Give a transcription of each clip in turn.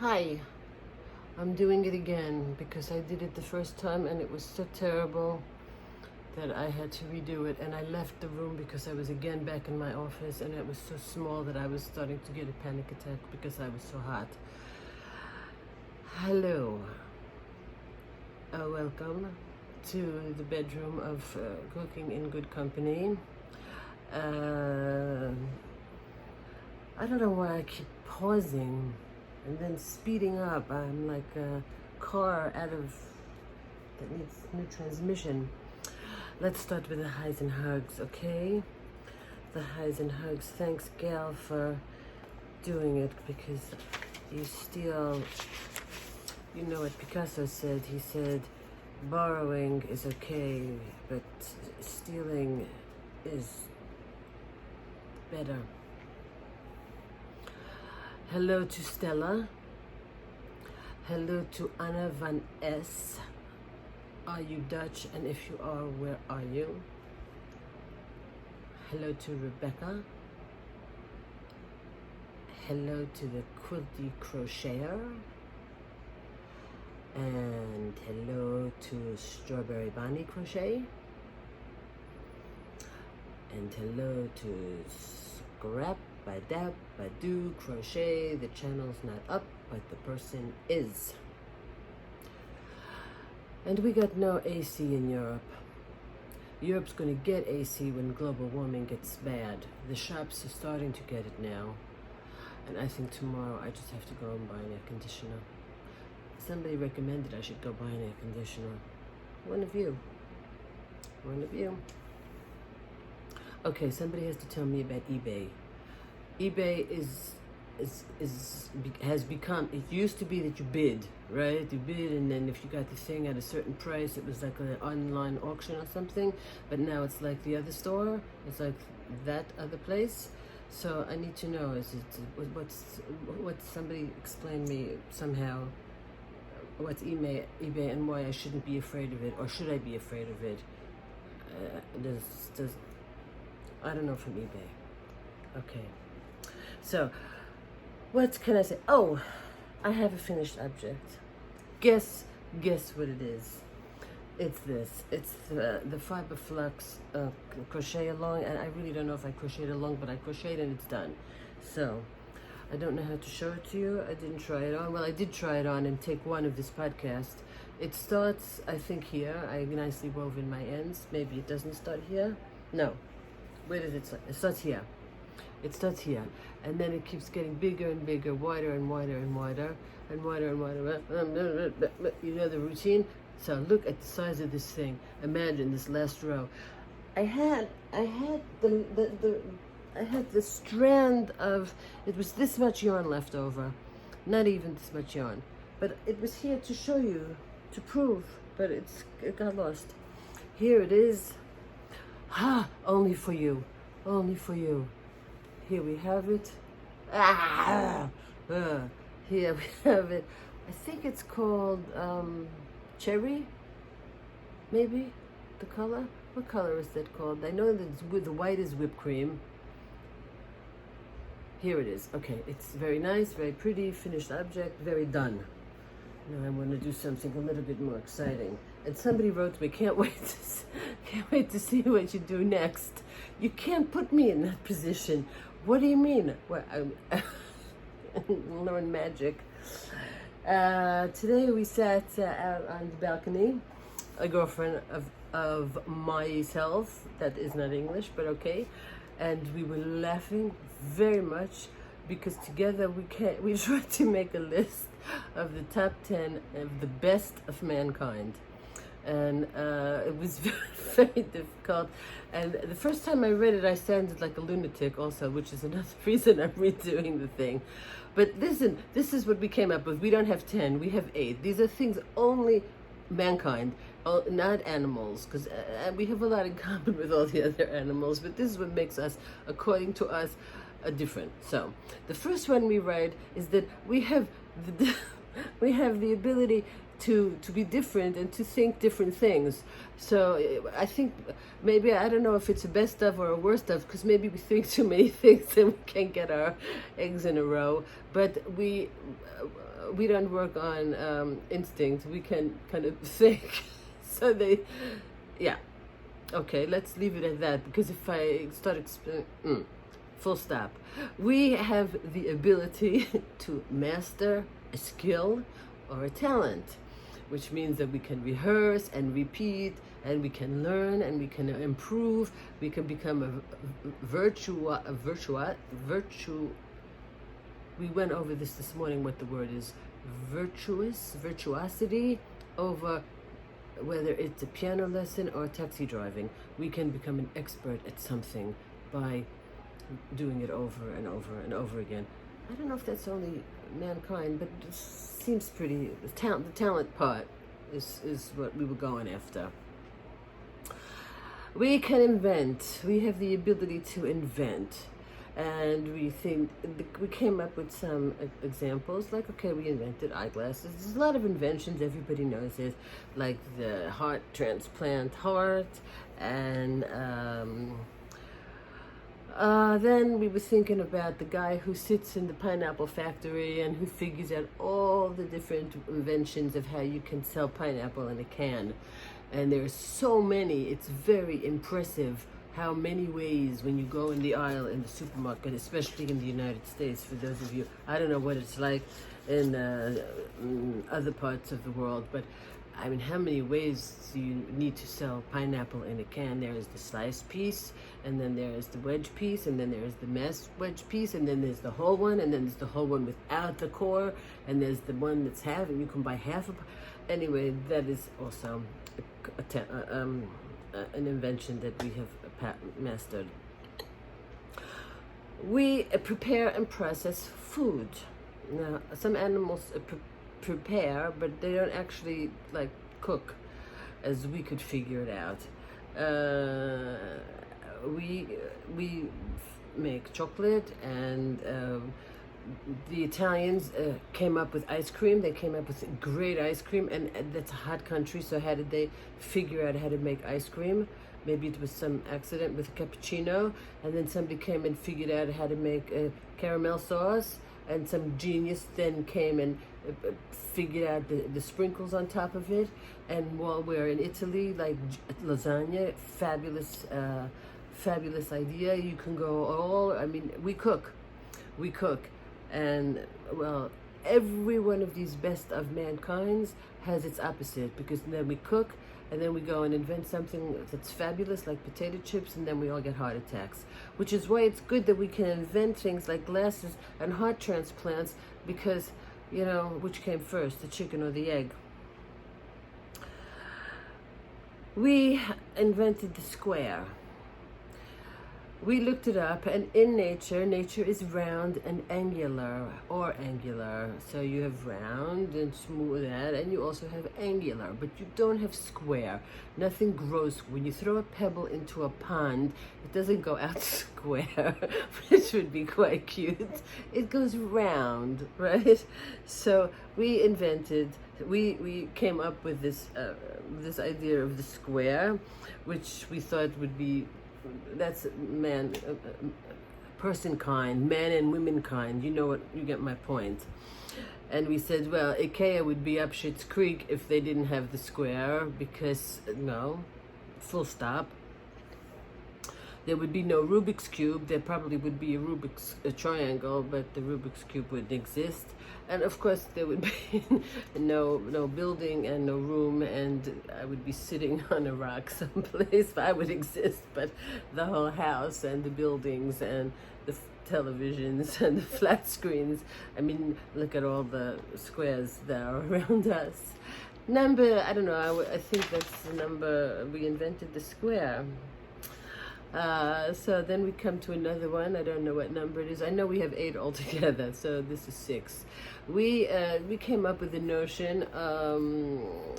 Hi, I'm doing it again because I did it the first time and it was so terrible that I had to redo it, and I left the room because I was again back in my office and it was so small that I was starting to get a panic attack because I was so hot. Hello, welcome to the bedroom of Cooking in Good Company. I don't know why I keep pausing and then speeding up. I'm like a car that needs new transmission. Let's start with the highs and hugs, okay? The highs and hugs. Thanks, Gail, for doing it, because you steal. You know what Picasso said? He said, borrowing is okay, but stealing is better. Hello to Stella. Hello to Anna van S. Are you Dutch? And if you are, where are you? Hello to Rebecca. Hello to the Quilty Crocheter. And hello to Strawberry Bunny Crochet. And hello to Scrap by Dab by Do Crochet. The channel's not up, but the person is. And we got no AC in Europe. Europe's going to get AC when global warming gets bad. The shops are starting to get it now. And I think tomorrow I just have to go and buy an air conditioner. Somebody recommended I should go buy an air conditioner. One of you. One of you. Okay, somebody has to tell me about eBay. eBay has become, it used to be that you bid, right? You bid, and then if you got the thing at a certain price, it was like an online auction or something. But now it's like the other store. It's like that other place. So I need to know, what's somebody explain me somehow what's eBay and why I shouldn't be afraid of it, or should I be afraid of it? I don't know from eBay. Okay. So, what can I say? Oh, I have a finished object. Guess what it is. It's this. It's the fiber flux crochet along, and I really don't know if I crocheted along, but I crocheted and it's done. So, I don't know how to show it to you. I didn't try it on. Well, I did try it on and take one of this podcast. It starts, I think, here. I nicely wove in my ends. Maybe it doesn't start here. No. Where does it start? It starts here. It starts here, and then it keeps getting bigger and bigger, wider and wider and wider, and wider and wider. You know the routine? So look at the size of this thing. Imagine this last row. I had the strand of, it was this much yarn left over. Not even this much yarn. But it was here to show you, to prove, but it got lost. Here it is. Only for you. Only for you. Here we have it. Here we have it. I think it's called cherry, maybe, the color. What color is that called? I know that the white is whipped cream. Here it is. Okay, it's very nice, very pretty, finished object, very done. Now I want to do something a little bit more exciting. And somebody wrote to me, can't wait to see what you do next. You can't put me in that position. What do you mean? Well, learn magic. Today we sat out on the balcony. A girlfriend of myself, that is not English, but okay. And we were laughing very much because together we tried to make a list of the top 10 of the best of mankind. And it was very, very difficult. And the first time I read it, I sounded like a lunatic also, which is another reason I'm redoing the thing. But listen, this is what we came up with. We don't have 10, we have 8. These are things only mankind, not animals, because we have a lot in common with all the other animals, but this is what makes us, according to us, different. So, the first one we write is that we have the ability to be different and to think different things. So I think maybe, I don't know if it's a best of or a worst of, because maybe we think too many things and we can't get our eggs in a row. But we don't work on instinct. We can kind of think. So yeah. Okay, let's leave it at that, because if I start explaining, full stop. We have the ability to master a skill or a talent, which means that we can rehearse and repeat, and we can learn and we can improve. We can become a we went over this morning, what the word is, virtuosity over whether it's a piano lesson or taxi driving. We can become an expert at something by doing it over and over and over again. I don't know if that's only mankind, but it seems pretty, the talent part is what we were going after. We can invent. We have the ability to invent. And we came up with some examples, like, okay, we invented eyeglasses. There's a lot of inventions everybody knows it, like the heart transplant heart, and then we were thinking about the guy who sits in the pineapple factory and who figures out all the different inventions of how you can sell pineapple in a can. And there's so many, it's very impressive how many ways when you go in the aisle in the supermarket, especially in the United States, for those of you, I don't know what it's like in other parts of the world, but I mean, how many ways do you need to sell pineapple in a can? There is the sliced piece, and then there is the wedge piece, and then there is the mass wedge piece, and then there's the whole one, and then there's the whole one without the core, and there's the one that's half, and you can buy half of. Anyway, that is also an invention that we have mastered. We prepare and process food. Now, some animals prepare, but they don't actually like cook, as we could figure it out. We make chocolate, and the Italians came up with ice cream. They came up with great ice cream, and that's a hot country, so how did they figure out how to make ice cream? Maybe it was some accident with a cappuccino, and then somebody came and figured out how to make a caramel sauce, and some genius then came and figured out the sprinkles on top of it. And while we're in Italy, like lasagna, fabulous idea. You can go all, I mean, we cook. And well, every one of these best of mankind's has its opposite, because then we cook, and then we go and invent something that's fabulous, like potato chips, and then we all get heart attacks. Which is why it's good that we can invent things like glasses and heart transplants, because, you know, which came first, the chicken or the egg? We invented the square. We looked it up, and in nature is round and angular, or angular. So you have round and smooth, and you also have angular, but you don't have square. Nothing grows. When you throw a pebble into a pond, it doesn't go out square, which would be quite cute. It goes round, right? So we came up with this idea of the square, which we thought would be, that's person kind, man and women kind. You know what? You get my point. And we said, well, Ikea would be up Schitt's Creek if they didn't have the square, because no, full stop. There would be no Rubik's Cube. There probably would be a triangle, but the Rubik's Cube wouldn't exist. And of course, there would be no building and no room, and I would be sitting on a rock someplace. I would exist, but the whole house and the buildings and the televisions and the flat screens. I mean, look at all the squares that are around us. Number, I don't know, I think that's the number, we invented the square. So then we come to another one. I don't know what number it is. I know we have 8 altogether, so this is 6. We came up with the notion,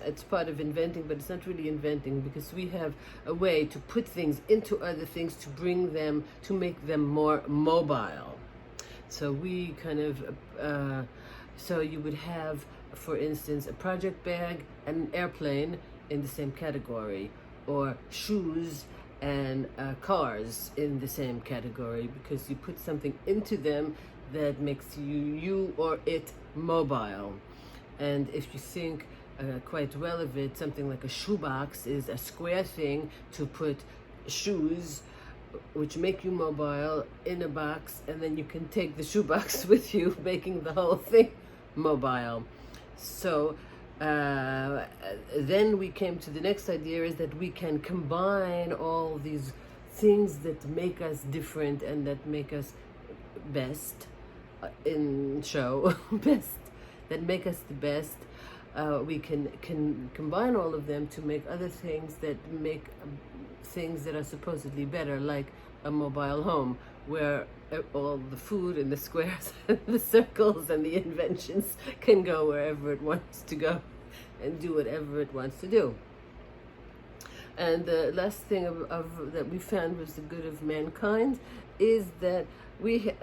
it's part of inventing, but it's not really inventing, because we have a way to put things into other things to bring them, to make them more mobile. So we kind of So you would have, for instance, a project bag and an airplane in the same category, or shoes and cars in the same category, because you put something into them that makes you or it mobile. And if you think quite well of it, something like a shoebox is a square thing to put shoes which make you mobile in a box, and then you can take the shoebox with you, making the whole thing mobile. So then we came to the next idea, is that we can combine all these things that make us different and that make us best in show best, that make us the best. We can combine all of them to make other things that make things that are supposedly better, like a mobile home, where all the food and the squares and the circles and the inventions can go wherever it wants to go and do whatever it wants to do. And the last thing that we found was the good of mankind is that we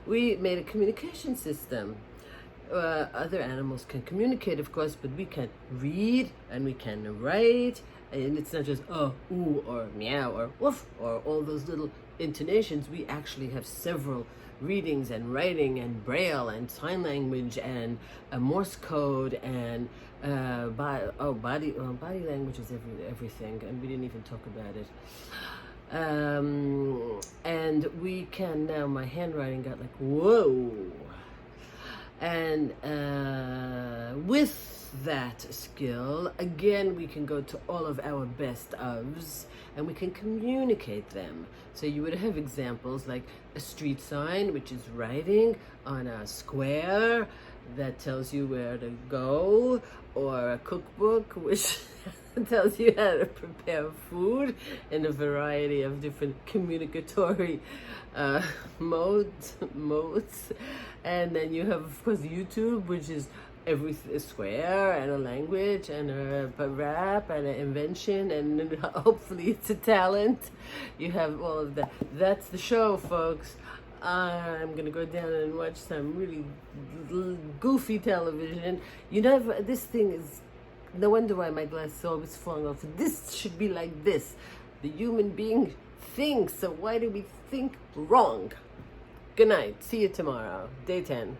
we made a communication system. Other animals can communicate, of course, but we can read and we can write, and it's not just ooh, or meow, or woof, or all those little intonations. We actually have several readings and writing and braille and sign language and Morse code and body language is everything, and we didn't even talk about it. And we can now, my handwriting got like, whoa. And with that skill, again, we can go to all of our best ofs and we can communicate them. So you would have examples like a street sign, which is writing on a square that tells you where to go, or a cookbook, which tells you how to prepare food in a variety of different communicatory modes. And then you have, of course, YouTube, which is a square and a language and a rap and an invention, and hopefully it's a talent. You have all of that. That's the show, folks. I'm gonna go down and watch some really goofy television. You know, this thing is, no wonder why my glass is always falling off. This should be like this. The human being thinks, so why do we think wrong? Good night. See you tomorrow. Day 10.